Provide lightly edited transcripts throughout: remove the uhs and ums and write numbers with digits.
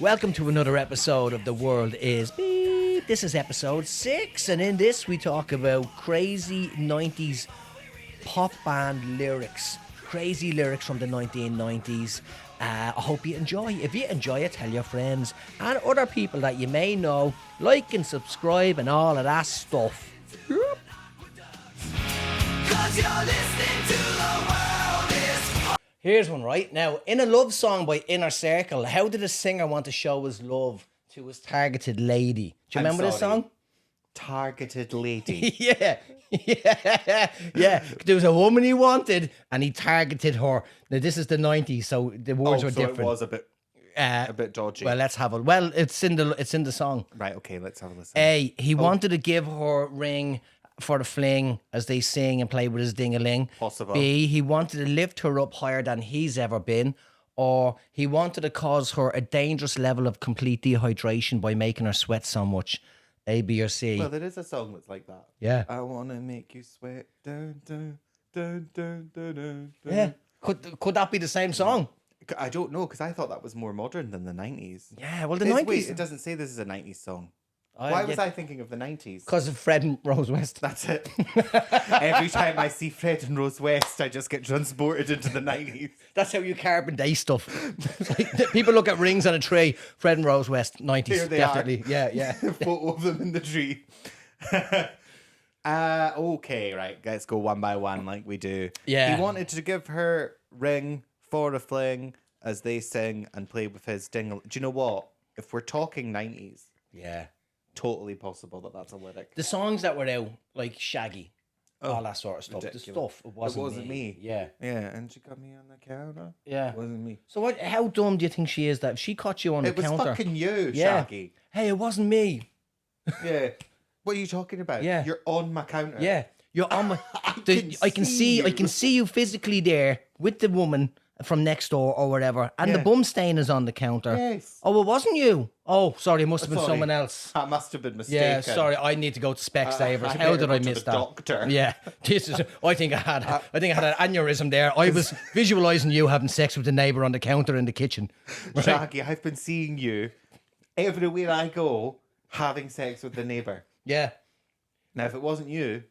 Welcome to another episode of The World Is Beep. This is episode 6, and in this we talk about crazy 90s pop band lyrics. Crazy lyrics from the 1990s. I hope you enjoy. If you enjoy it, tell your friends and other people that you may know. Like and subscribe and all of that stuff. Here's one right now. In a love song by Inner Circle, how did a singer want to show his love to his targeted lady? Do you remember this song? Targeted lady. Yeah. There was a woman he wanted, and he targeted her. Now this is the 90s, so the words were different. It was a bit dodgy. Well, let's have a. Well, it's in the song. Right. Okay. Let's have a listen. A. He wanted to give her a ring for the fling as they sing and play with his ding-a-ling. Possible. B. He wanted to lift her up higher than he's ever been. Or he wanted to cause her a dangerous level of complete dehydration by making her sweat so much. A, B, or C. Well, there is a song that's like that. Yeah. I want to make you sweat. Dun, dun, dun, dun, dun, dun, dun. Yeah. Could that be the same song? I don't know, because I thought that was more modern than the 90s. Yeah, well, the 90s... Wait, it doesn't say this is a 90s song. Why was I thinking of the 90s? Because of Fred and Rose West. That's it. Every time I see Fred and Rose West, I just get transported into the 90s. That's how you Carbon Day stuff. Like, people look at rings on a tree. Fred and Rose West, 90s. Here they definitely. are. Yeah. Photo of them in the tree. Okay, right. Let's go one by one like we do. Yeah. He wanted to give her ring for a fling as they sing and play with his dingle. Do you know what? If we're talking 90s, Yeah. totally possible that that's a lyric. The songs that were out, like Shaggy, all that sort of stuff. ridiculous. The stuff, it wasn't me. Yeah. Yeah, and she got me on the counter. Yeah. It wasn't me. So how dumb do you think she is that if she caught you on the It was counter? fucking you, Yeah. Shaggy. Hey, it wasn't me. Yeah. What are you talking about? Yeah. You're on my counter. Yeah. You're on my... I can you. see you physically there with the woman from next door or whatever, and the Yeah. bum stain is on the counter. Yes. Oh, it wasn't you. Oh, sorry, it must have been Sorry. someone else. That must have been mistaken. Yeah, sorry, I need to go to Specsavers. I How better did go I to miss the that? doctor. Yeah, this is. I think I had an aneurysm there. I was visualizing you having sex with the neighbor on the counter in the kitchen. Right? Shaggy, I've been seeing you everywhere I go having sex with the neighbour. Yeah, Now, if it wasn't you,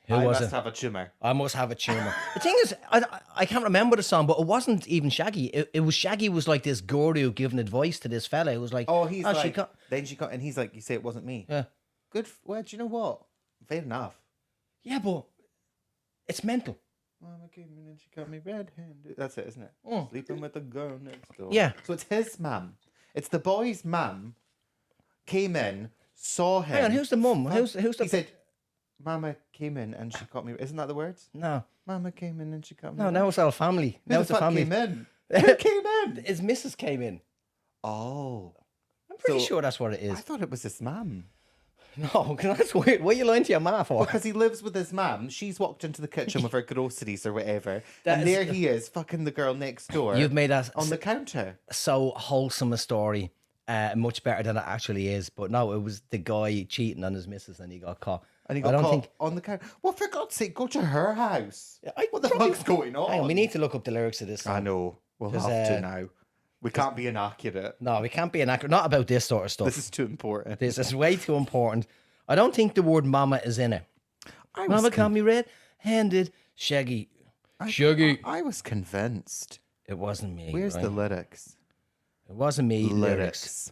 Who I was must it? have a tumour. I must have a tumour. The thing is, I can't remember the song, but it wasn't even Shaggy. It was Shaggy was like this guru giving advice to this fella. It was like, He's she like, got... then she got, and he's like, you say it wasn't me. Yeah, Good. Well, do you know what? Fair enough. yeah, but it's mental. Mama came in and she got me red-handed. That's it, isn't it? Mm. Sleeping with the girl next door. Yeah. So it's his mum. It's the boy's mum. Came in, saw him. Hang on, who's the mum? Who's the? He said, Mama came in and she got me. Isn't that the words? No, Mama came in and she got me. no, now it's our family. Who Now the it's the fuck family. came in? Who came in? His missus came in. Oh. I'm pretty So- sure that's what it I is. thought it was his mum. No, that's weird. What are you lying to your ma for? Because he lives with his mum. She's walked into the kitchen with her groceries or whatever. That and is- there he is, fucking the girl next door. You've made that on the counter. so wholesome a story, much better than it actually is. But no, it was the guy cheating on his missus and he got caught. And he I got don't caught think. on the counter. Well, for God's sake, go to her house. I What the probably- fuck's going on? Hang on, we need to look up the lyrics of this song. I know. We'll 'Cause, have to now. We can't be inaccurate. No, we can't be inaccurate. Not about this sort of stuff. This is too important. This is way too important. I don't think the word mama is in it. Mama caught me red-handed. Shaggy. Shaggy. I was convinced. It wasn't me. Where's right? the lyrics? It wasn't me. Lyrics.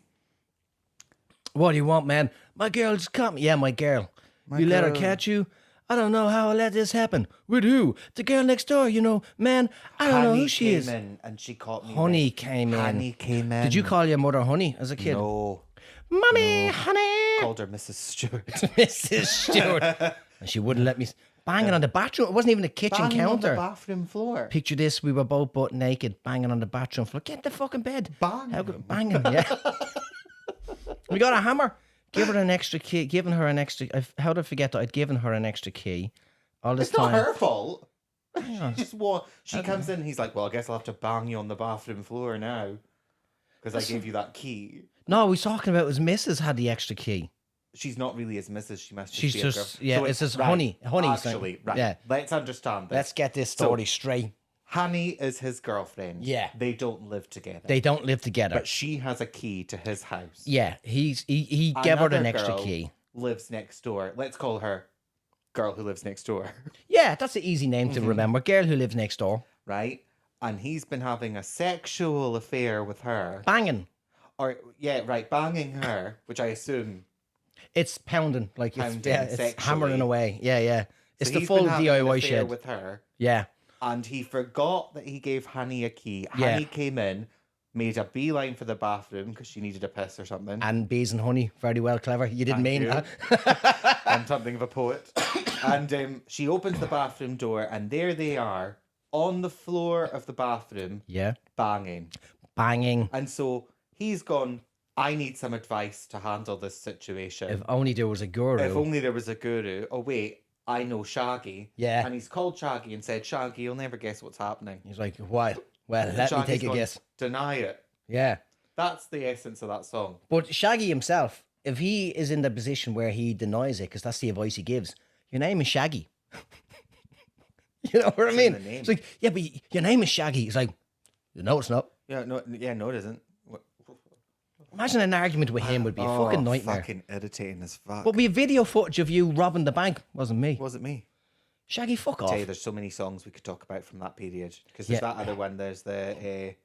What do you want, man? My girl just caught me. Yeah, my girl. My you let her girl. catch you? I don't know how I let this happen. With who? The girl next door, you know. Man, I don't know who she is. In and she caught me. Honey came in. Honey came in. Did you call your mother honey as a kid? No. Mommy, honey. Called her Mrs. Stewart. Mrs. Stewart. And she wouldn't let me banging on the bathroom. It wasn't even a kitchen Banging on counter. the bathroom floor. Picture this: we were both butt naked, banging on the bathroom floor. Get the fucking bed. Banging. Banging, yeah. We got a hammer. Give her an extra key. Giving her an extra. How did I forget that I'd given her an extra key all this It's time? not her fault. on. She just She comes in. He's like, "Well, I guess I'll have to bang you on the bathroom floor now, because I gave you that key." No, he's talking about his missus had the extra key. She's not really his missus. She must. She's be just a girl. yeah. So it's just right, honey. So- Actually, right. Yeah. Let's understand this. Let's get this story straight. Honey is his girlfriend. Yeah. They don't live together. They don't live together. But she has a key to his house. Yeah, he gave her an Another extra girl key. lives next door. Let's call her Girl Who Lives Next Door. Yeah, that's an easy name Mm-hmm. to remember. Girl Who Lives Next Door. Right? And he's been having a sexual affair with her. Banging. Or, yeah, right, banging her, which I assume. It's pounding. Like, Pounding it's sexually. hammering away. Yeah, yeah. It's So the he's full been having an DIY affair shed. with her. Yeah. And he forgot that he gave Honey a key. Yeah. Honey came in, made a beeline for the bathroom because she needed a piss or something. And bees and honey. Very well, clever. You didn't Thank mean you. that. I'm something of a poet. And she opens the bathroom door, and there they are on the floor of the bathroom, Yeah. banging. Banging. And so he's gone, I need some advice to handle this situation. If only there was a guru. If only there was a guru. Oh, wait, I know Shaggy. Yeah. And he's called Shaggy and said, Shaggy, you'll never guess what's happening. He's like, what? Well, And let me Shaggy's take a gone, guess. Deny it. Yeah. That's the essence of that song. But Shaggy himself, if he is in the position where he denies it, because that's the advice he gives, your name is Shaggy. You know what I It's in mean? the name. It's like, yeah, but your name is Shaggy. It's like, no, it's not. Yeah, no, it isn't. Imagine an argument with him would be a fucking nightmare. Fucking irritating as fuck. But we have video footage of you robbing the bank. Wasn't me. Was it me? Shaggy, fuck off. Tell you, there's so many songs we could talk about from that period. Because there's Yeah. that other one. There's the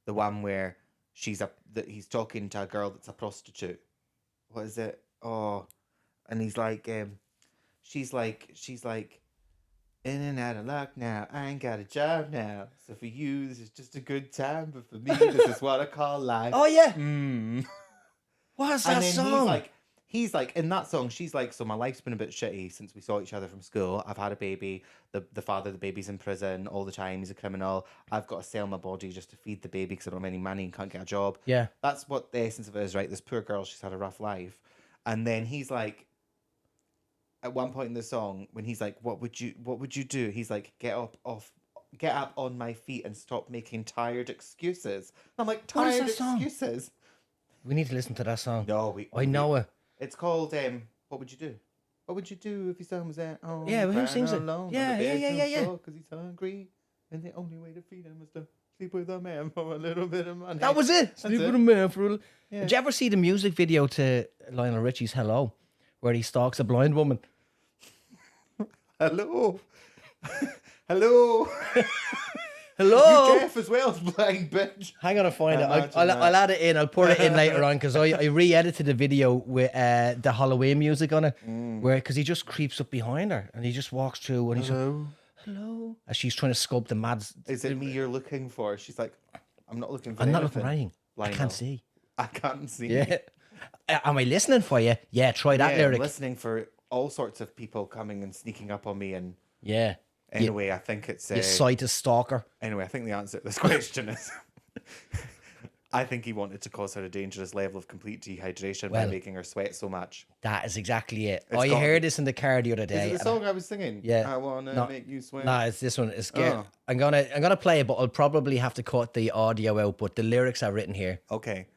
one where he's talking to a girl that's a prostitute. What is it? Oh, and he's like, she's like, in and out of luck now. I ain't got a job now. So for you, this is just a good time. But for me, this is what I call life. Oh, yeah. Mm. What's And that then song? he's like, in that song, she's like, so my life's been a bit shitty since we saw each other from school. I've had a baby. The father of the baby's in prison all the time. He's a criminal. I've got to sell my body just to feed the baby because I don't have any money and can't get a job. Yeah. That's what the essence of it is, right? This poor girl, she's had a rough life. And then he's like, at one point in the song, when he's like, what would you do? He's like, get up on my feet and stop making tired excuses. And I'm like, What is tired that song? excuses? We need to listen to that song. No, I know it. It's called What Would You Do? What would you do if your son was at home? Yeah, but who crying sings it? alone on Yeah, the yeah, yeah, yeah, yeah. Because he's hungry, and the only way to feed him is to sleep with a man for a little bit of money. That was it. That's Sleep it. with a man for a... Yeah. Did you ever see the music video to Lionel Richie's Hello, where he stalks a blind woman? Hello, hello. Hello. You deaf as well, blind bitch. Hang on, I'll find it. Imagine I'll add it in. I'll put it in later on because I re-edited the video with the Halloween music on it, where because he just creeps up behind her and he just walks through and he's like, Hello. hello, as she's trying to sculpt the mad. Is it me you're looking for? She's like, I'm not looking for I'm not anything. looking for anything. I Lionel. can't see. I can't see. Yeah. Am I listening for you? Yeah. Try that Yeah, I'm lyric. listening for all sorts of people coming and sneaking up on me. And Yeah. anyway, I think it's You sight a stalker. anyway. I think the answer to this question is, I think he wanted to cause her a dangerous level of complete dehydration by Well, making her sweat so much. That is exactly it. It's I got- heard this in the car the other Is day. it the song I was singing? Yeah. I wanna No. make you sweat. Nah, it's this one. It's scared. Oh. I'm gonna play it, but I'll probably have to cut the audio out. But the lyrics are written here. Okay,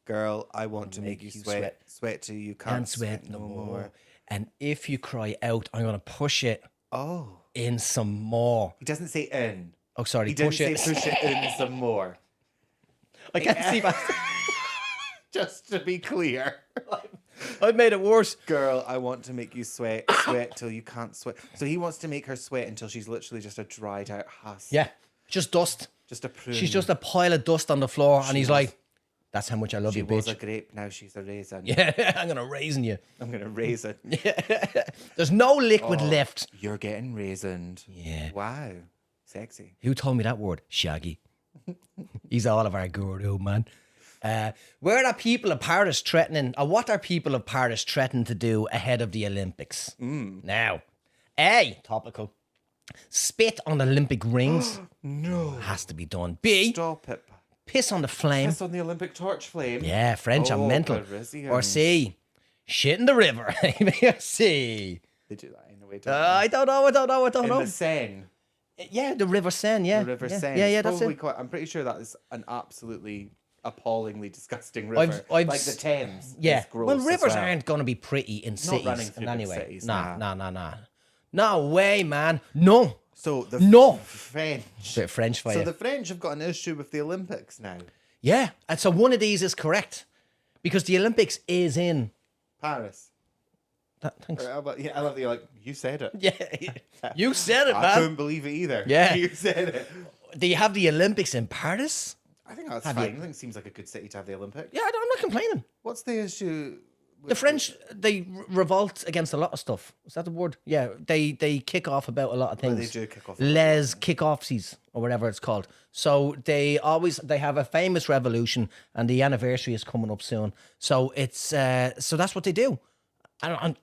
girl, I want to make you sweat. Sweat till you can't, Can't sweat no more. And if you cry out, I'm gonna push it Oh, in some more. he doesn't say in. Oh, sorry, He didn't push say it. push it in some more. I can't see my. Just to be clear. I've made it worse. Girl, I want to make you sweat till you can't sweat. So he wants to make her sweat until she's literally just a dried out husk. Yeah, just dust. Just a prune. She's just a pile of dust on the floor, and he's was- like, "That's how much I love She you, was a bitch." grape, now she's a raisin. Yeah, I'm gonna raisin you. I'm gonna raise it. There's no liquid left. You're getting raisined. Yeah. Wow. Sexy. Who told me that word? Shaggy. He's all of our guru, man. Where are people of Paris threatening, or what are people of Paris threatening to do ahead of the Olympics? Now, A, topical. Spit on Olympic rings. No. Has to be done. B, Stop it. piss on the flame. Piss on the Olympic torch flame. Yeah, French are Oh, mental. Parisians. Or C, shit in the river. C. They do that in a way, don't I don't know. they? In the Seine. Yeah, the River Seine, yeah. The River yeah. Seine. Yeah, It's that's probably it. I'm pretty sure that is an absolutely appallingly disgusting river. I've like the Thames. Yeah. Is gross Well, as rivers well. aren't going to be pretty in cities. running through big anyway. cities, Nah. nah. No way, man. No. So the No. French. Bit of French for So you. the French have got an issue with the Olympics now. Yeah, and so one of these is correct because the Olympics is in. Paris. Thanks. I love that you're like, you said it. Yeah, you said it, I man. couldn't believe it either. Yeah. You said it. Do you have the Olympics in Paris? I think that's fine. I think it seems like a good city to have the Olympics. Yeah, I'm not complaining. What's the issue? The French, they revolt against a lot of stuff. Is that the word? Yeah, they kick off about a lot of things. They do kick off. Les kick-offsies or whatever it's called. So they have a famous revolution, and the anniversary is coming up soon. So it's so that's what they do. And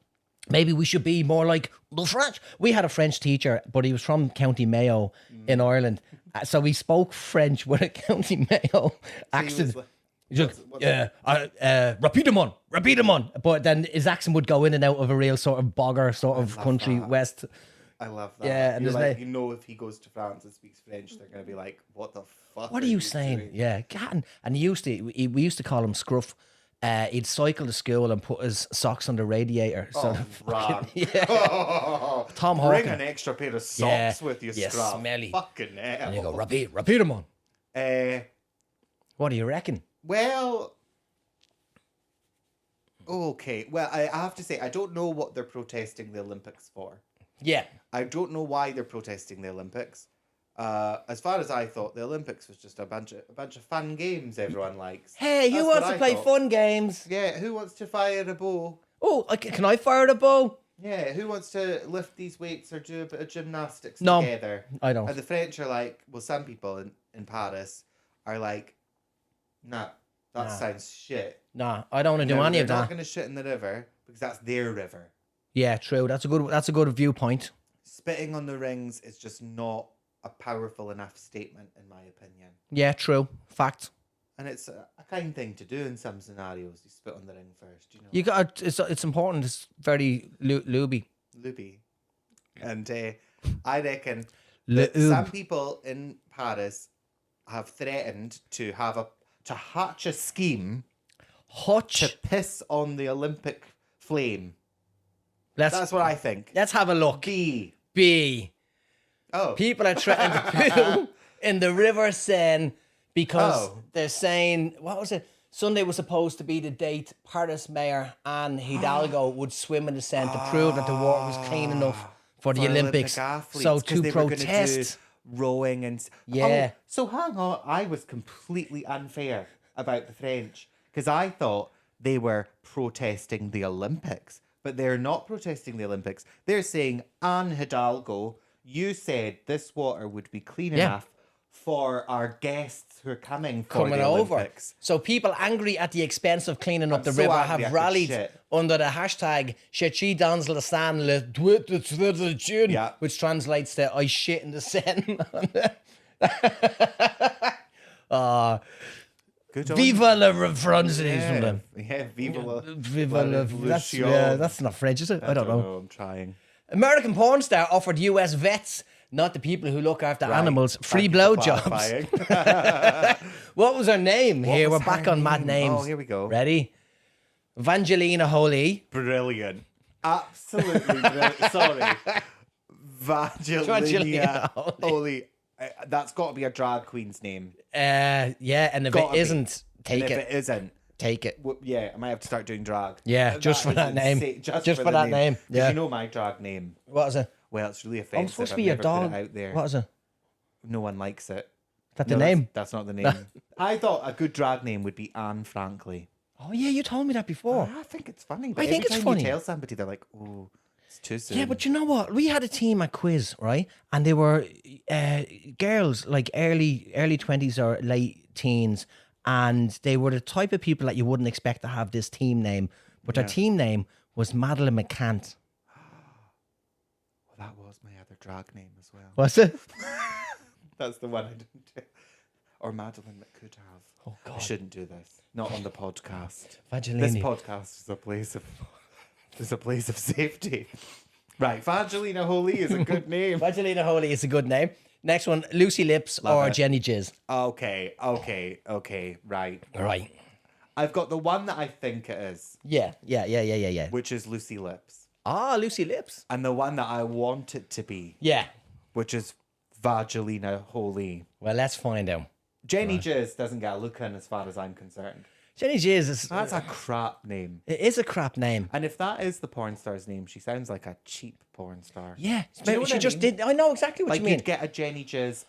maybe we should be more like the French. We had a French teacher, but he was from County Mayo in Ireland, so he spoke French with a County Mayo accent. Yeah, repeat them on. But then his accent would go in and out of a real sort of bogger sort of country west. I love that. Yeah, and you're there's like, you know, if he goes to France and speaks French, they're gonna be like, "What the fuck? What are you saying?" doing? Yeah, God, and we used to call him Scruff. He'd cycle to school and put his socks on the radiator. So wrong. yeah. Tom Bring Hawken. an extra pair of socks with you, Yeah, scrap. smelly. Fucking hell. And you go, repeat them on. What do you reckon? Well, okay. Well, I have to say, I don't know what they're protesting the Olympics for. Yeah. I don't know why they're protesting the Olympics. As far as I thought, the Olympics was just a bunch of fun games everyone likes. Hey, who That's wants what to I play thought. fun games? Yeah, who wants to fire a bow? Oh, can I fire the bow? Yeah, who wants to lift these weights or do a bit of gymnastics No, together? I don't. And the French are like, well, some people in Paris are like, nah, that sounds shit. Nah, I don't want to do No, any of they're not that. going to shit in the river because that's their river. Yeah, true. That's a good viewpoint. Spitting on the rings is just not a powerful enough statement, in my opinion. Yeah, true. Fact. And it's a kind thing to do in some scenarios. You spit on the ring first, you know. You got it's important. It's very looby. Luby. And I reckon Lube. that some people in Paris have threatened to hatch a scheme to piss on the Olympic flame. That's what I think. Let's have a look. B. Oh. People are trying to poo in the River Seine because they're saying, what was it? Sunday was supposed to be the date Paris Mayor Anne Hidalgo would swim in the Seine to prove that the water was clean enough for the Olympics. So to protest. Rowing and... Yeah. Oh, so hang on. I was completely unfair about the French because I thought they were protesting the Olympics. But they're not protesting the Olympics. They're saying, Anne Hidalgo, you said this water would be clean enough for our guests who are coming the Olympics. So people angry at the expense of cleaning up the so river angry have at the rallied shit. under the hashtag Chechi dans le Seine le Dwit de June, which translates to I shit in the Seine. Viva la Revolution. Yeah, viva la Revolution. That's not French, is it? I don't know. I'm trying. American porn star offered US vets, not the people who look after animals, free blowjobs. What was her name? Here, we're back on mad names. Oh, here we go. Ready? Evangelina Jolie. Brilliant. Absolutely brilliant. Sorry. Evangelina Jolie. That's got to be a drag queen's name. Yeah, and if it isn't, take it. If it isn't, take it. Yeah, I might have to start doing drag. Yeah, just for that name. Just for that name. Yeah. You know my drag name. What is it? Well, it's really offensive. I'm supposed to be your dog. Put it out there. What is it? No one likes it. That's the name? That's not the name. I thought a good drag name would be Anne Frankly. Oh, yeah, you told me that before. I think it's funny. But I think every it's time funny. You tell somebody, they're like, oh, it's too soon. Yeah, but you know what? We had a team at Quiz, right? And they were girls, like early 20s or late teens. And they were the type of people that you wouldn't expect to have this team name. But their team name was Madeline McCant. Well, that was my other drag name as well. Was it? That's the one I didn't do. Or Madeline that could have. Oh, God. I shouldn't do this. Not on the podcast. Evangelini. This podcast is a place of safety. Right, Evangelina Jolie is a good name. Evangelina Jolie is a good name. Next one, Lucy Lips or Jenny Jizz. Okay, right. Right. I've got the one that I think it is. Yeah. Which is Lucy Lips. Ah, Lucy Lips. And the one that I want it to be Yeah. which is Vagelina Jolie. Well, let's find out. Jenny Jizz doesn't get a look in as far as I'm concerned. Jenny Jizz is... That's a crap name. It is a crap name. And if that is the porn star's name, she sounds like a cheap porn star. Yeah. Do you know what she I just mean? did... I know exactly what Like you mean. you'd get a Jenny Jizz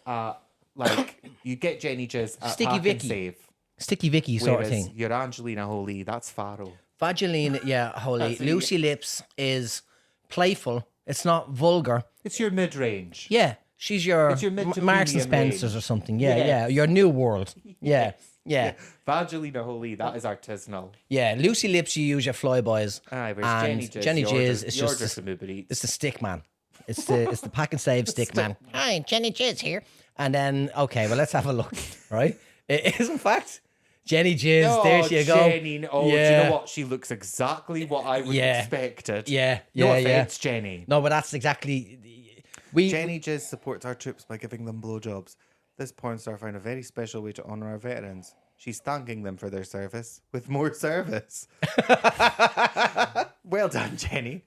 you get Jenny Jizz at Sticky Park and Vicky. Save. Sticky Vicky sort of Whereas thing. your Angelina Jolie, that's Faro. Vageline, yeah, holy. That's a- Lucy Lips is playful. It's not vulgar. It's your mid-range. Yeah. She's your, It's your mid to Marks and premium Spencers range. or something. Yeah, Yes. yeah. Your New World. Yeah. Yeah. Vagelina Jolie, that is artisanal. Yeah. Lucy Lips, you use your flyboys. Aye, whereas And Jenny Jizz, Jizz is you're just a Uber Eats. it's the stick man. It's the pack and save stick man. Hi, Jenny Jizz here. And then okay, well let's have a look. Right? It is in fact Jenny Jizz. There you go. Jenny, do you know what? She looks exactly what I would have expected. Yeah, No yeah, offense, Jenny. No, but that's exactly Jenny Jizz supports our troops by giving them blowjobs. This porn star found a very special way to honour our veterans. She's thanking them for their service with more service. Well done, Jenny.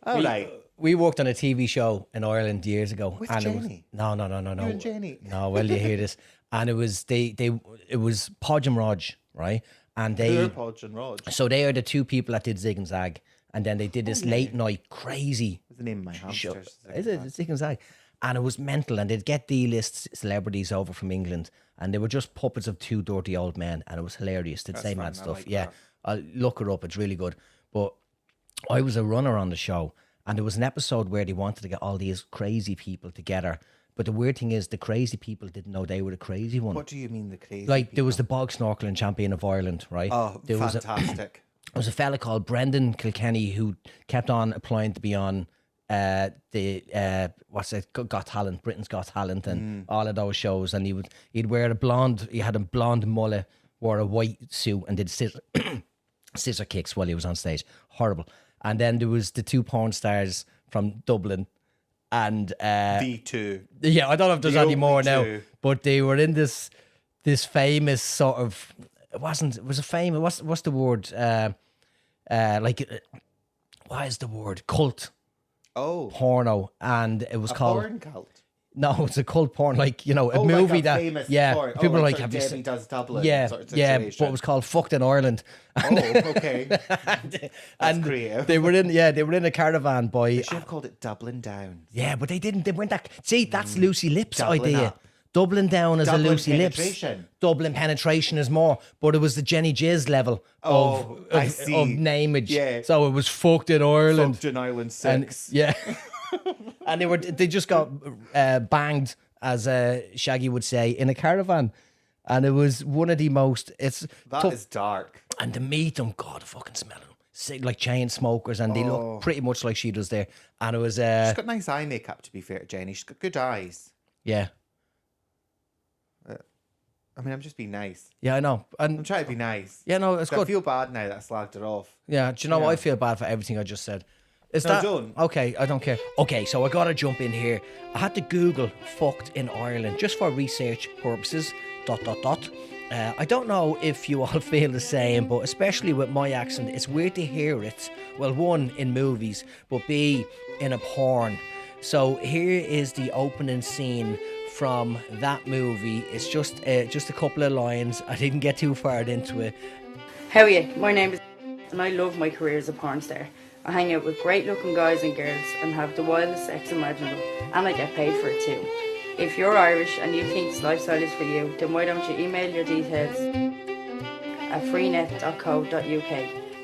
All right. We worked on a TV show in Ireland years ago. With and Jenny? It was, no. You and Jenny. No, well, you hear this. And it was it was Podge and Rog, right? And They're Podge and Rog. so they are the two people that did Zig and Zag. And then they did this late night crazy What's the name of my show. hamsters? Is it Zig and Zag? And it was mental. And they'd get D-list celebrities over from England. And they were just puppets of two dirty old men. And it was hilarious. They'd say fun, mad I stuff. like Yeah. that. I'll look her up. It's really good. But I was a runner on the show. And there was an episode where they wanted to get all these crazy people together. But the weird thing is the crazy people didn't know they were the crazy one. What do you mean the crazy Like people? there was the bog snorkeling champion of Ireland, right? Oh, there was fantastic. there was a fella called Brendan Kilkenny who kept on applying to be on Got Talent, Britain's Got Talent, and all of those shows. And he'd wear he had a blonde mullet, wore a white suit, and did scissor kicks while he was on stage. Horrible. And then there was the two porn stars from Dublin, and The two. yeah, I don't know if there's The any more only now, two. but they were in this famous sort of. It was a famous. What's the word? What is the word? Cult Oh, porno, and it was a called. porn cult. No, it's a cult porn, like a Oh, movie like a that. famous Yeah, porn. people are like, sort have of you Debbie seen? Does Dublin Yeah, sort of yeah, situation. but it was called Fucked in Ireland. Oh, okay. and creative. they were in a caravan by. They should have called it Dublin Down. Yeah, but they didn't. They went that. See, that's Lucy Lips' Doubling idea. up. Doubling down as Dublin a Lucy Lips. penetration. Dublin penetration is more, but it was the Jenny Jizz level Oh, I of see. nameage. Yeah. So it was fucked in Ireland. Fucked in Island And 6. yeah, and they just got banged, as Shaggy would say, in a caravan, and it was one of the most. It's That tough. is dark. And to meet them, God, I fucking smell them. Like chain smokers, and they look pretty much like she does there. And it was She's got nice eye makeup, to be fair to Jenny. She's got good eyes. yeah, I mean, I'm just being nice. yeah, I know. I'm And trying to be nice. yeah, no, it's I good. feel bad now that I slagged her off. Yeah, do you know Yeah. I feel bad for everything I just said? Is No, that don't. okay? I don't care. Okay, so I gotta jump in here. I had to Google "fucked in Ireland" just for research purposes. ... I don't know if you all feel the same, but especially with my accent, it's weird to hear it. Well, one in movies, but B in a porn. So here is the opening scene from that movie. It's just a couple of lines. I didn't get too far into it. How are you? My name is and I love my career as a porn star. I hang out with great looking guys and girls and have the wildest sex imaginable, and I get paid for it too. If you're Irish and you think this lifestyle is for you, then why don't you email your details at freenet.co.uk.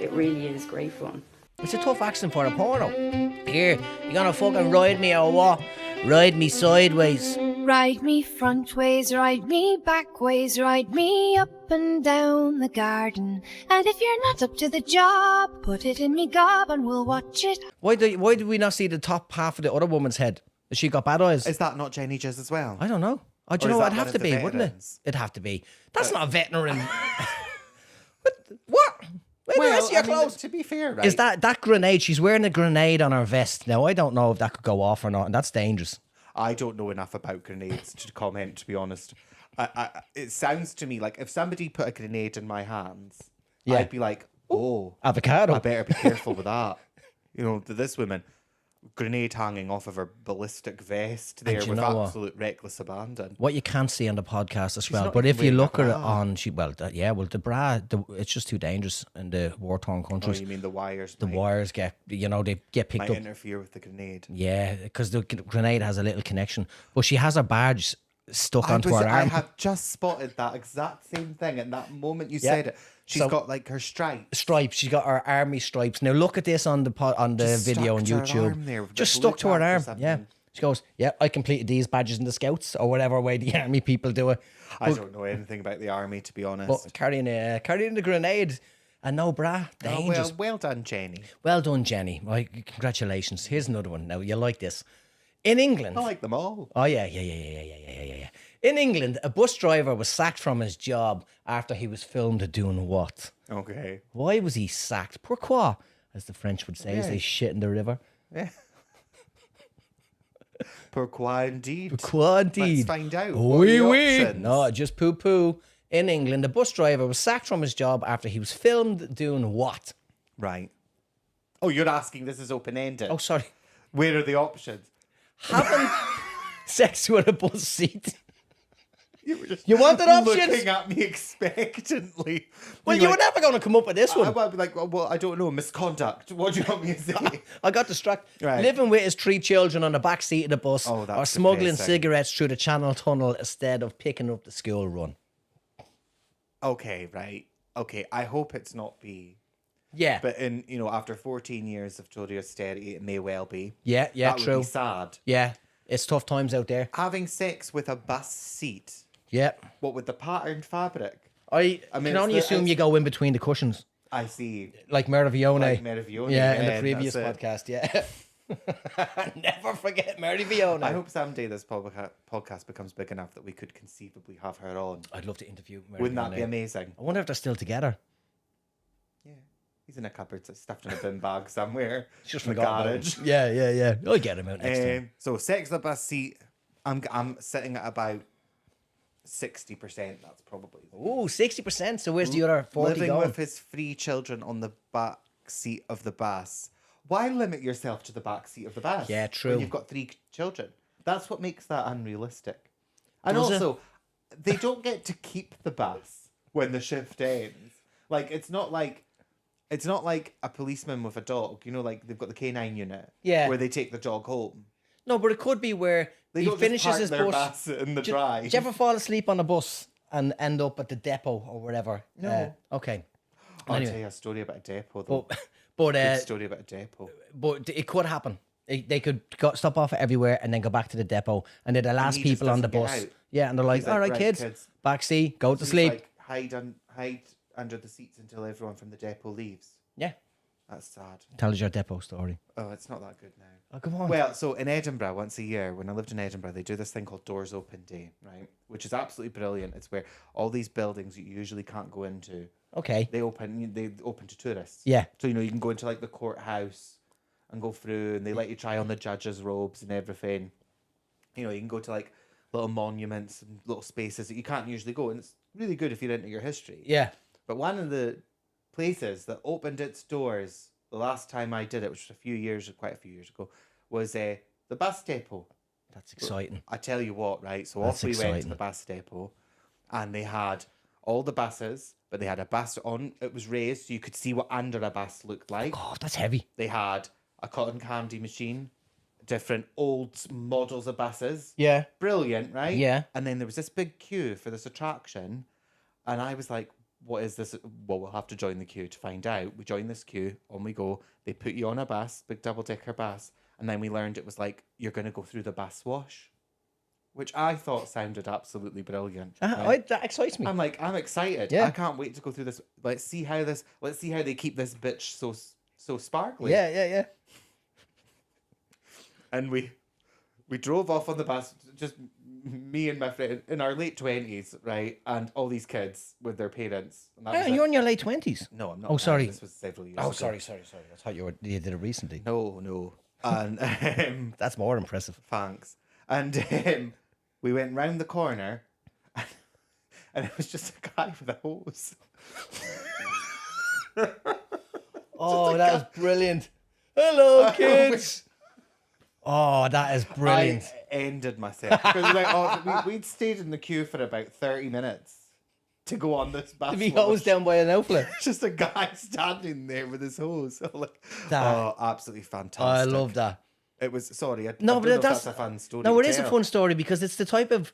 It really is great fun. It's a tough accent for a porno. Here, you gonna fucking ride me or what? Ride me sideways. Ride me front ways, ride me back ways, ride me up and down the garden. And if you're not up to the job, put it in me gob and we'll watch it. Why did we not see the top half of the other woman's head? Has she got bad eyes? Is that not Jenny Jizz as well? I don't know. Oh, do Or you is know that it'd one have of to the be, wouldn't it? veterans? It'd have to be. That's not a veteran. What? Where the rest of your I mean, clothes? to be fair, right? Is that grenade? She's wearing a grenade on her vest. Now, I don't know if that could go off or not, and that's dangerous. I don't know enough about grenades to comment, to be honest. It sounds to me like if somebody put a grenade in my hands, Yeah. I'd be like, oh, Avocado. I better be careful with that. You know, to this woman. grenade hanging off of her ballistic vest there you with know what? absolute reckless abandon. What you can't see on the podcast as well, not but even if you wearing a look at it bra. on, the bra, it's just too dangerous in the war-torn Oh, countries. you mean the wires? The wires get, they get picked might up. interfere with the grenade. Yeah, because the grenade has a little connection. But she has her badge stuck onto her I arm. have just spotted that exact same thing at that moment you Yeah. said it. She's So- got like her stripes. Stripes. She's got her army stripes. Now look at this on the Just video on stuck to her YouTube. arm there with Just the blue stuck to her tack or arm. something. Yeah. She goes, "Yeah, I completed these badges in the Scouts or whatever way the army people do it." I don't know anything about the army, to be honest. But carrying the grenade and no bra, Oh, dangerous. well done, Jenny. Well done, Jenny. Right, congratulations. Here's another one. Now you like this. In England. I like them all. Oh yeah. In England, a bus driver was sacked from his job after he was filmed doing what? Okay. Why was he sacked? Pourquoi, as the French would say, as they Yeah. shit in the river. Yeah. Pourquoi indeed? Pourquoi indeed? Let's find out. What are the options? No, just poo poo. In England, a bus driver was sacked from his job after he was filmed doing what? Right. Oh, you're asking this is open-ended. Oh, sorry. Where are the options? Having sex with a bus seat. You were just You wanted options? looking at me expectantly. Well, You're you were like, never going to come up with this one. I'd be like, well, I don't know, misconduct. What do you want me to say? I got distracted. Right. Living with his 3 children on the back seat of the bus, Oh, that's or smuggling depressing. cigarettes through the Channel Tunnel instead of picking up the school run. Okay, right. Okay, I hope it's not B. Yeah, But after 14 years of total austerity, it may well be. yeah, That true. would be sad. Yeah, it's tough times out there. Having sex with a bus seat. Yeah, What with the patterned fabric? I mean, can it's only the- assume it's- you go in between the cushions, I see. like Meravione. Like Meravione, Yeah, in yeah, the previous that's it. podcast. Yeah, never forget Meravione. I hope someday this podcast becomes big enough that we could conceivably have her on. I'd love to interview Meravione. Wouldn't that be amazing? I wonder if they're still together. Yeah. He's in a cupboard stuffed in a bin bag somewhere. It's just in the forgot about garage. him. Yeah. I'll get him out next time. So sex the bus seat, I'm sitting at about 60%. That's probably Ooh, 60%. So where's the other 40 living going? with his 3 children on the back seat of the bus. Why limit yourself to the back seat of the bus? Yeah, true. When you've got 3 children, that's what makes that unrealistic. And Does it? also, they don't get to keep the bus when the shift ends. Like it's not like a policeman with a dog. Like they've got the K9 unit. Yeah. Where they take the dog home. No, but it could be where They he don't finishes just park his their bus. in the Do drive. you ever fall asleep on a bus and end up at the depot or whatever? No. Okay. I'll Anyway. tell you a story about a depot though. But Good story about a depot. but it could happen. They could stop off everywhere and then go back to the depot, and they're the last he just people on the doesn't get bus. out. Yeah, and they're like, He's "All like, right, "Right, kids, kids." back seat, go to He's sleep." like, hide under the seats until everyone from the depot leaves. Yeah, That's sad. tell us your depot story. Oh, it's not that good now. Oh, come on. Well, so in Edinburgh, once a year, when I lived in Edinburgh, they do this thing called Doors Open Day, right? Which is absolutely brilliant. It's where all these buildings you usually can't go into, Okay. they open to tourists. Yeah. So you can go into like the courthouse and go through, and they let you try on the judges' robes and everything. You can go to like little monuments and little spaces that you can't usually go, and it's really good if you're into your history. Yeah. But one of the places that opened its doors the last time I did it, which was quite a few years ago, was the bus depot. That's exciting. I tell you what, right? So That's off we went to exciting. the bus depot, and they had all the buses, but they had a bus on. It was raised so you could see what under a bus looked like. God, that's heavy. They had a cotton candy machine, different old models of buses. Yeah. Brilliant, right? Yeah. And then there was this big queue for this attraction, and I was like, what is this? Well, we'll have to join the queue to find out. We join this queue, on we go. They put you on a bus, big double-decker bus, and then we learned it was like, you're going to go through the bus wash, which I thought sounded absolutely brilliant. right? That excites me. I'm excited. Yeah. I can't wait to go through this. Let's see how they keep this bitch so sparkly. Yeah. And we drove off on the bus, just me and my friend in our late 20s, right? And all these kids with their parents. And that was You're it. in your late 20s. No, I'm not. Oh, now. sorry. This was several years Oh, ago. sorry. I thought you did it recently. No. And That's more impressive. thanks. And we went round the corner, and it was just a guy with a hose. Oh, that was brilliant. Hello, kids. Oh, that is brilliant. I ended myself. Because like, we'd stayed in the queue for about 30 minutes to go on this bus. To be wash. hosed down by an outlet. Just a guy standing there with his hose. Like, That- absolutely fantastic. I love that. It was, sorry, I No, don't know but if that's a fun story. No, it to is a tell. fun story because it's the type of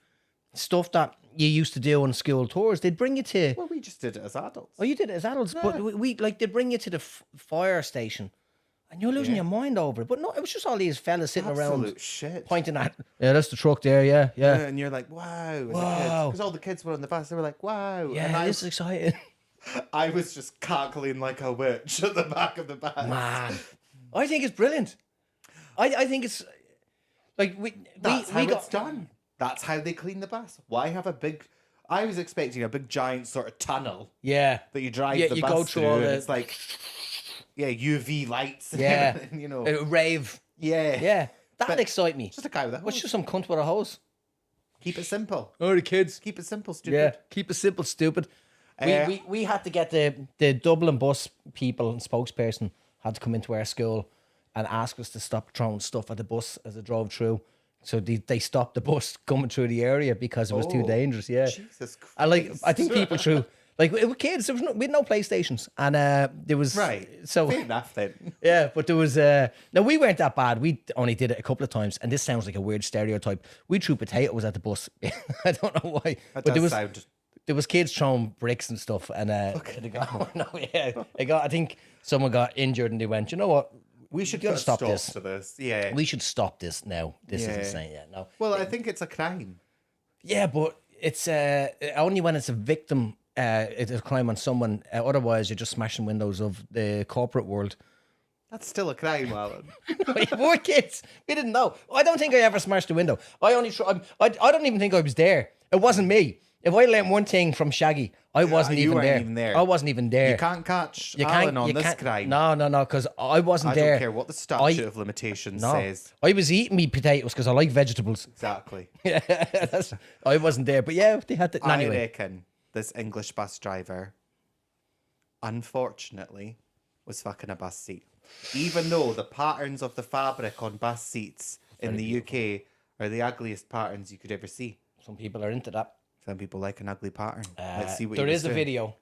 stuff that you used to do on school tours. They'd bring you to. Well, we just did it as adults. Oh, you did it as adults, but we like they'd bring you to the fire station, and you're losing your mind over it. But no, it was just all these fellas sitting Absolute around shit. pointing at. Yeah, that's the truck there. Yeah. And you're like, wow. Wow. Because all the kids were on the bus. They were like, wow. Yeah, and this is exciting. I was just cackling like a witch at the back of the bus. Man, I think it's brilliant. I think it's like That's how we got it's done. That's how they clean the bus. Why have a big... I was expecting a big giant sort of tunnel yeah. that you drive Yeah, the you bus go through through all and the- it's like, UV lights. And Yeah. everything, you know. Rave. Yeah. Yeah, that'd But- excite me. Just a guy with a What's hose. just some cunt with a hose? Keep it simple. Oh, the kids. Keep it simple, stupid. Yeah, keep it simple, stupid. We had to get the Dublin bus people and spokesperson had to come into our school and ask us to stop throwing stuff at the bus as it drove through. So they stopped the bus coming through the area because it was too dangerous. Yeah, Jesus Christ. and I think people threw like it was kids. There was we had no PlayStations, and there was Right. So Fair enough then. yeah, but there was no, we weren't that bad. We only did it a couple of times, and this sounds like a weird stereotype. We threw potatoes at the bus. I don't know why, That but does sound... there was kids throwing bricks and stuff, and they got, no, yeah, they got. I think someone got injured, and they went, you know what? We should gotta put a stop stop this. to this. Yeah. We should stop this now. This is Yeah. insane. Yeah, no. Well, I think it's a crime. Yeah, but it's only when it's a victim. It's a crime on someone. Otherwise, you're just smashing windows of the corporate world. That's still a crime, Alan. We're kids. We didn't know. I don't think I ever smashed a window. I don't even think I was there. It wasn't me. If I learned one thing from Shaggy, I wasn't you even weren't there. even there. I wasn't even there. You can't catch Alan on this crime. No, because I wasn't I there. don't care what the statute of limitations No. says. I was eating me potatoes because I like vegetables. Exactly. I wasn't there, but yeah, they had to. I Anyway, reckon this English bus driver, unfortunately, was fucking a bus seat. Even though the patterns of the fabric on bus seats in the UK are the ugliest patterns you could ever see. some people are into that. Some people like an ugly pattern. Let's see what There he was is a doing. video.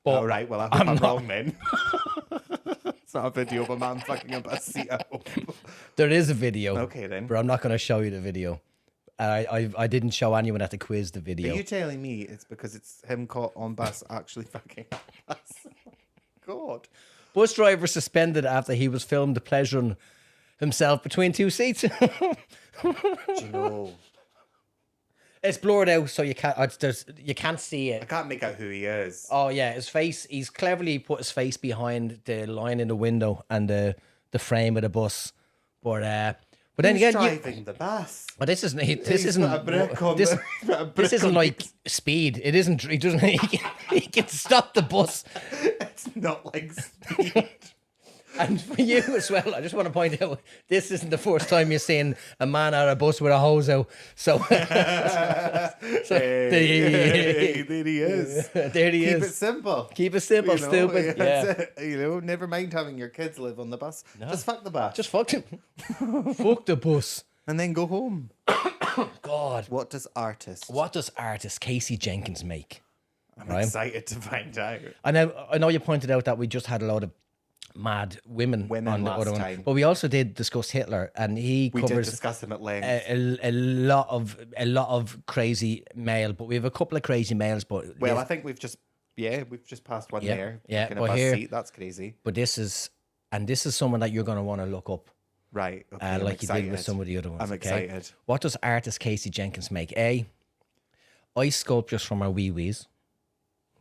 Oh, right. Well, I hope I'm not- wrong then. It's not a video of a man fucking a bus seat at home. There is a video. Okay, then. But I'm not going to show you the video. I didn't show anyone at the quiz the video. Are you telling me it's because it's him caught on bus actually fucking a bus? God. Bus driver suspended after he was filmed pleasuring himself between two seats. Do you know? It's blurred out, so you can't. You can't see I it. can't make out who he is. Oh yeah, his face. He's cleverly put his face behind the line in the window and the frame of the bus. But then Who's again, driving the bus? but this isn't. This He's isn't. got a brick on this, the- he's got a this brick isn't on like speed. It isn't. He doesn't. He can stop the bus. It's not like speed. And for you as well, I just want to point out this isn't the first time you're seeing a man on a bus with a hose out. So, Hey, there he is. there he Keep is. it simple. Keep it simple, You know, stupid. Yeah. that's it. You know, never mind having your kids live on the bus. Just fuck the bus. Just fuck him. Fuck the bus. and then go home. God. What does artist? What does artist Casey Jenkins make? I'm excited to find out. I know you pointed out that we just had a lot of mad women on the last other one, time. but we also did discuss Hitler, and he We did covers discuss him at length. a lot of crazy male. But we have a couple of crazy males. But well, I think we've just passed one Yeah, there. yeah, Fucking a but bus here- seat. That's crazy. but this is someone that you're going to want to look up. Right. Okay, I'm Like you did with excited. some of the other ones. I'm okay? excited. What does artist Casey Jenkins make? A, ice sculptures from our wee wees,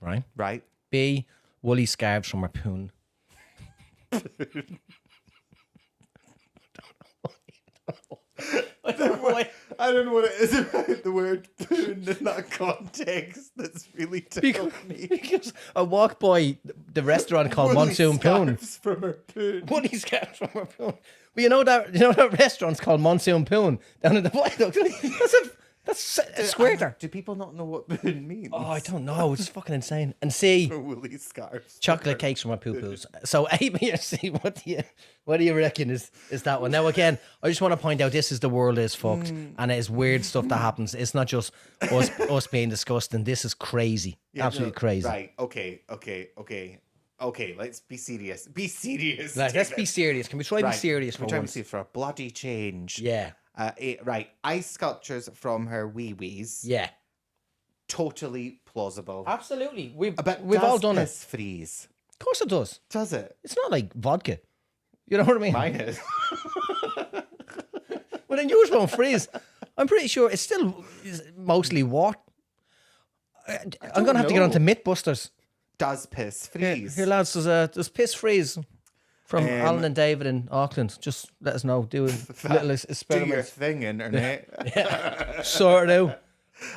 right? Right. B, woolly scarves from our poon. I don't know why. I don't know what it is about the word poon in that context that's really tickled me. Because I walked by the restaurant called Woolly Monsoon Poon. scarves from her poon. Woolly scarves from our poon. Well, you know that restaurant's called Monsoon Poon down in the Viaduct. That's squirter. Do people not know what boon means? Oh, I don't know. It's fucking insane. And C, Woolly scarves. chocolate cakes from my poo-poos. So A, B, or C, what do you reckon is that one? Now again, I just want to point out this is the world is fucked, and it is weird stuff that happens. It's not just us being disgusting. This is crazy, absolutely crazy. Right? Okay. Let's be serious. Be serious. Like, let's be serious. Can we try to be serious for We're trying to once? see for a bloody change. Yeah, Right. Ice sculptures from her wee-wees. yeah, Totally plausible. absolutely. We've But all done it. piss freeze? Of course it does. Does it? It's not like vodka. You know what I mean? Mine is. Well, then yours won't freeze. I'm pretty sure it's still mostly water. I'm gonna have to get know. onto Mythbusters. Does piss Here, freeze? here, lads, there's piss freeze from Alan and David in Auckland. Just let us know. Do a little Do your experiment. thing, internet. Sort it out.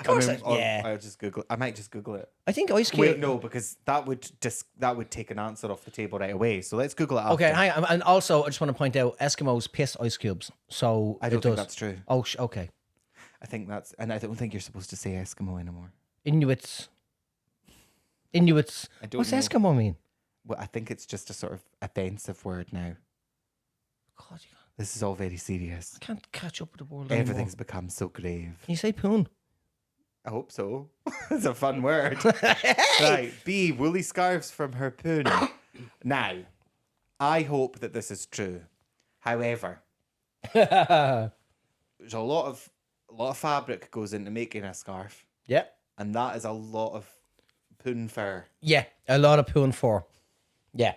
Of course, I might just Google it. I think ice Wait, cube. no, because that would take an answer off the table right away. So let's Google it after. Okay, hang on. And also, I just want to point out Eskimos piss ice cubes. So I don't it think does. that's true. Oh, okay. I think that's, and I don't think you're supposed to say Eskimo anymore. Inuits. I don't What's know. Eskimo mean? Well, I think it's just a sort of offensive word now. God, This is all very serious. I can't catch up with the world Everything's become so grave. Can you say poon? I hope so. It's a fun word. Right. B. Woolly scarves from her poon. Now, I hope that this is true. However, there's a lot of fabric goes into making a scarf, Yeah. and that is a lot of poon fur. Yeah, a lot of poon for. Yeah.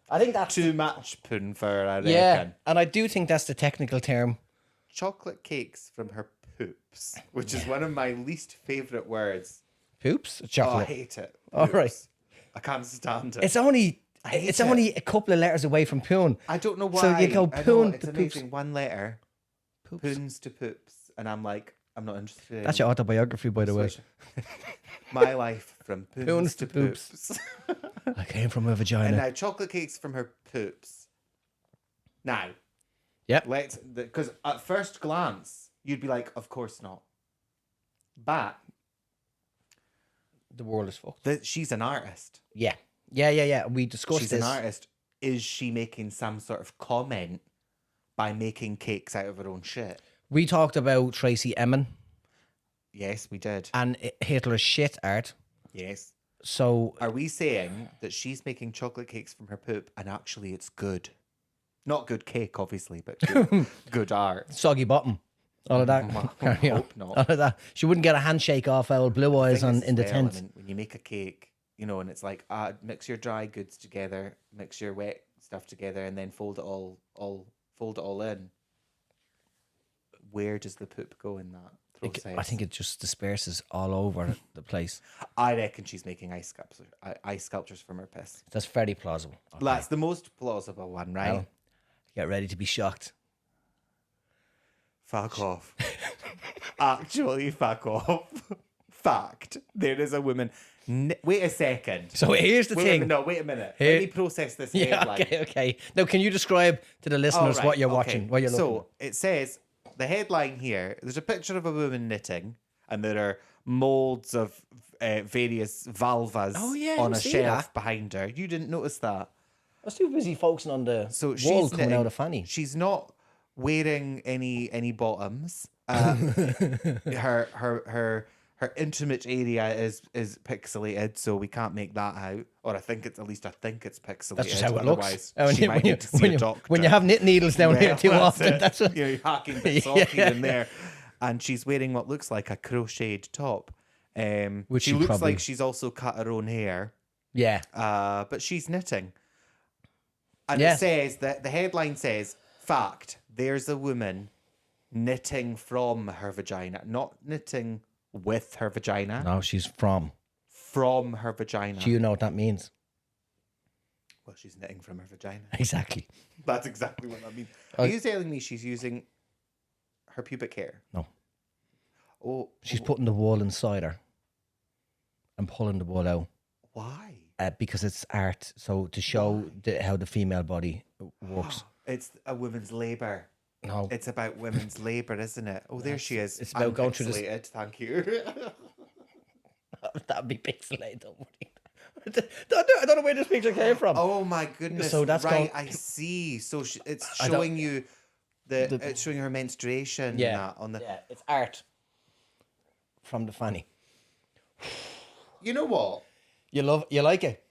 I think that's... Too much poon fur, I reckon. Yeah, and I do think that's the technical term. Chocolate cakes from her poops, which is one of my least favourite words. Poops? Oh, I Chocolate. hate it. All right. Poops. I can't stand it. It's only hate only a couple of letters away from poon. I don't know why. So you go I know, poon it's to amazing. poops. One letter. Poops. Poons to poops. And I'm like, I'm not interested in That's your autobiography, by the way. My life from poons, Poons to to poops. poops. I came from a And vagina. now chocolate cakes from her poops. Now, Yep. because at first glance, you'd be like, of course not. But The world is fucked. she's an artist. Yeah. Yeah. We discussed She's this. an artist. Is she making some sort of comment by making cakes out of her own shit? We talked about Tracy Emin Yes, we did. and Hitler's shit art. Yes. So Are we saying that she's making chocolate cakes from her poop and actually it's good? Not good cake, obviously, but good art. soggy bottom. All of that. Carry on. Hope not. All of that. She wouldn't get a handshake off old Blue Eyes I think on it's in the the tent. element when you make a cake, and it's like mix your dry goods together, mix your wet stuff together, and then fold it all in. Where does the poop go in that process? I think it just disperses all over the place. I reckon she's making ice sculptures from her piss. That's very plausible. Okay. That's the most plausible one, right? Well, get ready to be shocked. Fuck off. Actually, fuck off. Fact. There is a woman. Wait a second. So here's the thing. Wait a minute. Here- Let me process this Yeah, headline. okay. Now, can you describe to the listeners All what you're right, watching, okay. what you're looking So it says, the headline here, there's a picture of a woman knitting, and there are molds of various vulvas Oh, yeah, I on didn't a see shelf that. behind her. You didn't notice that. I was too busy focusing on the So wall she's coming knitting. out of fanny. She's not wearing any bottoms. Her intimate area is pixelated, so we can't make that out. Or I think it's pixelated. That's just how it looks. Otherwise, When she you, might when, you, need to see when, a you, doctor. when you have knit needles down here Well, too that's often, it. that's what. You're hacking bits off here and there. And she's wearing what looks like a crocheted top. Which she you looks probably- like she's also cut her own hair. Yeah. But she's knitting. And Yeah. it says that the headline says, fact, there's a woman knitting from her vagina, not knitting with her vagina, No, she's from. from her vagina. Do you know what that means? Well, she's knitting from her vagina. Exactly. That's exactly what that means. Are you telling me she's using her pubic hair? No. Oh, She's putting the wool inside her and pulling the wool out why? because it's art. So to show how the female body works. It's a woman's labour. No. It's about women's labour, isn't it? Oh, there she is. It's about going through this. Unpixelated, thank you. That'd be pixelated, don't worry. I don't know where this picture came from. Oh my goodness! So that's right. called- I see. So it's I don't- showing you it's showing her menstruation. and Yeah. that on the. Yeah, it's art from the fanny. You know what? You like it?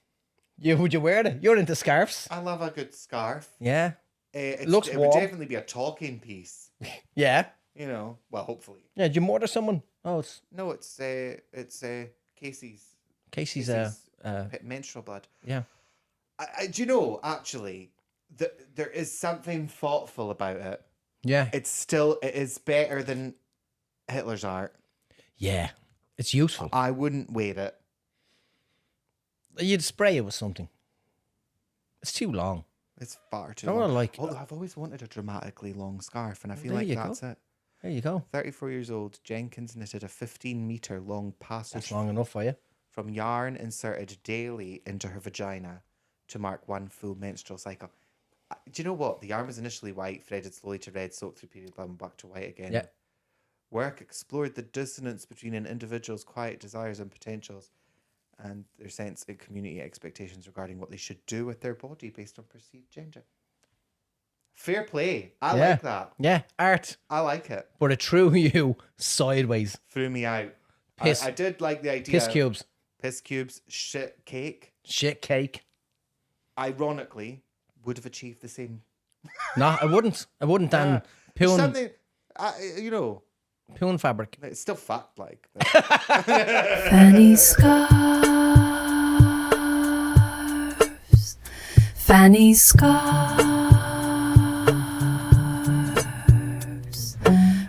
Would you wear it? You're into scarves. I love a good scarf. Yeah. It Looks would warm. definitely be a talking piece. Yeah. You know, well, hopefully. Yeah. Did you murder someone? Oh, it's No, it's Casey's Casey's. menstrual blood. Yeah. Do you know actually that there is something thoughtful about it? Yeah. It is better than Hitler's art. Yeah. It's useful. I wouldn't wear it. You'd spray it with something. It's too long. It's far too I long. wanna, like- Although I've always wanted a dramatically long scarf, and I feel there like you that's go. it. There you go. 34 years old, Jenkins knitted a 15-meter long passage That's long enough for you. from yarn inserted daily into her vagina to mark one full menstrual cycle. Do you know what? The yarn was initially white, threaded slowly to red, soaked through period blood, and back to white again. Yeah. Work explored the dissonance between an individual's quiet desires and potentials and their sense and community expectations regarding what they should do with their body based on perceived gender. Fair play. I Yeah. like that. Yeah. Art. I like it. But it threw you sideways. Threw me out. Piss- I did like the idea. Piss cubes. Piss cubes, shit cake. Shit cake. Ironically, would have achieved the same. No, I wouldn't. And poon Something, you know, fabric. it's still fact like. Fanny scarves, fanny scarves.